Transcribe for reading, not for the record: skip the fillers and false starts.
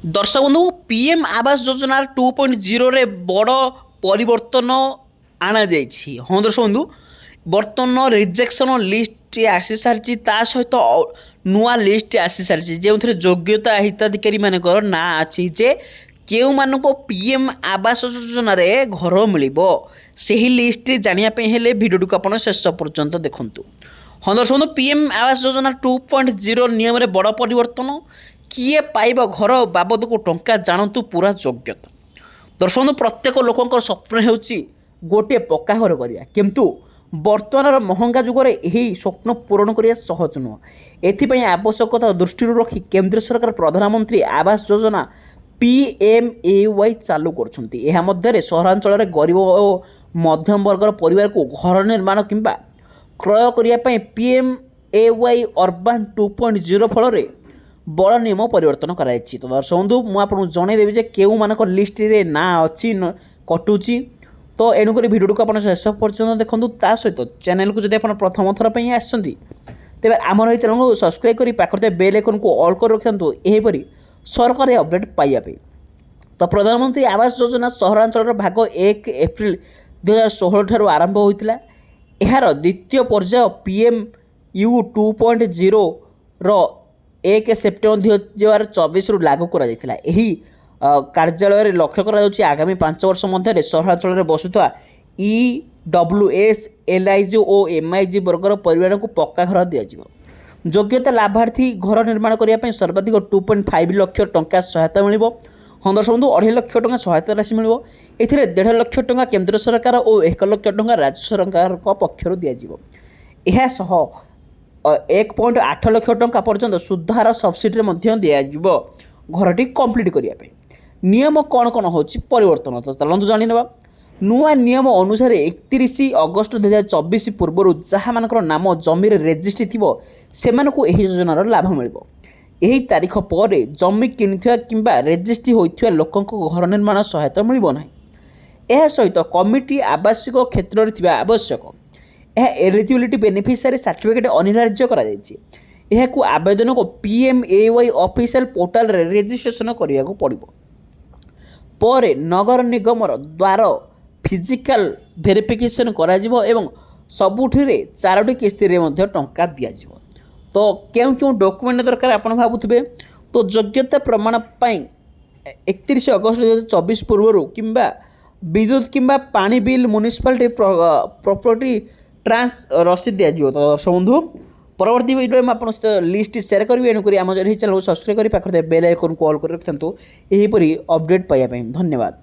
दर्शक बंधु पीएम आवास योजना 2.0 रे बड़ परिवर्तन आना जाइछि। हाँ दर्शक बंधु बर्तमान रिजेक्शन लिस्ट आसी सारी सहित नुआ लिस्ट आसी सारी जो योग्यता हिताधिकारी मानकर ना अच्छी जे केउ मानको पीएम आवास योजना रे घर मिलिबो सही लिस्ट जानिया हेले वीडियो को आपण शेष पर्यंत देखंतु। हाँ दर्शक बंधु पीएम आवास योजना 2.0 नियम रे बड़ परिवर्तन किए पाइब घर बाबद को टंका जानतु पूरा योग्यता। दर्शक बंधु प्रत्येक लोक स्वप्न होची गोटे पक्का घर करिया किंतु वर्तमान महंगा जुगर यही स्वप्न पूरण करने सहज नुह। एथिपाई आवश्यकता दृष्टि रखी केंद्र सरकार प्रधानमंत्री आवास योजना PMAY चालू कर सहरांचल गरीब और मध्यम वर्गर परिवार को घर निर्माण किंबा क्रय करने PMAY अर्बान 2.0 फल बड़ नियम परिवर्तन कराई। तो दर्शक बंधु मुझे जनईदेवी जे केउ मानक लिस्ट रे ना अच्छी कटुची तो एणुक भिडियो को आप शेष पर्यटन देखूँ। ता सहित चैनल को जब आप प्रथम थर पर आसछंती तेज आमर ये चैनल को सब्सक्राइब कर पाखे बेल आइकन को ऑल कर रखिंतु यहपरी सरकारी अपडेट पाइबा। तो प्रधानमंत्री आवास योजना सहरांचल भाग 1 एप्रिल 2016 ठार आरंभ होता। यार द्वितीय पर्याय PMU 2.0 रो 1 सेप्टेम्बर 2024 रु लागू करा जायतिला। एही कार्यालय रे लक्ष्य करा जाउची आगामी 5 वर्ष मध्य सहरांचल रे बसुवा EWS LIG और MIG वर्गर परिवार को पक्का घर दिया जायजिवो। योग्यता लाभार्थी घर निर्माण करने सर्वाधिक 2.5 लाख टंका सहायता मिलिबो। हाँ दर्शक बंधु 2.5 लाख टंका सहायता राशि मिलिबो। एथिरे 1.5 लाख टंका केंद्र सरकार और 1 लाख टंका राज्य सरकार पक्षर दिया जायजिवो। एहा सह 1.8 लाख टंका पर्यंत सुधार सब्सिडी दिज्व घरटी कंप्लीट करने। नियम कौन कौन हो परिवर्तन तो चलते जाना। नुआ नियम अनुसार 31 अगस्त 2024 पूर्व जहाँ मान नाम जमी रेजिस्ट्री थी से योजनार लाभ मिल। यही तारीख पर जमी किणुवा कि रेजिस्ट्री होता लोकों घर निर्माण सहायता मिलना। यह सहित कमिटी आवासिक क्षेत्र में आवश्यक एलिजिबिलिटी बेनिफिशियरी सर्टिफिकेट अनिवार्य करा जायछि। यह आवेदन को PMAY ऑफिशियल पोर्टल रे रजिस्ट्रेशन करने को पड़ो। पर नगर निगम द्वारा फिजिकल वेरिफिकेशन करा जिवो एवं सबुठिरे 4टी किस्ती रे मध्य टंका दिया जिवो। तो क्यों क्यों डॉक्यूमेंट दरकार आपण भाबुथिबे तो योग्यता प्रमाण पाई 31 अगस्त 2024 पूर्व किंबा विद्युत किंबा पानी बिल म्युनिसिपालिटी प्रॉपर्टी ट्रांस रसीद दिज्व। तो दर्शक बंधु परवर्ती वीडियो में आपको लिस्ट शेयर करी एणुक आम चैनल को सब्सक्राइब कर पाखे बेल आइकन को ऑल कर रखिंतु यहीपरी अपडेट पाइबा। धन्यवाद।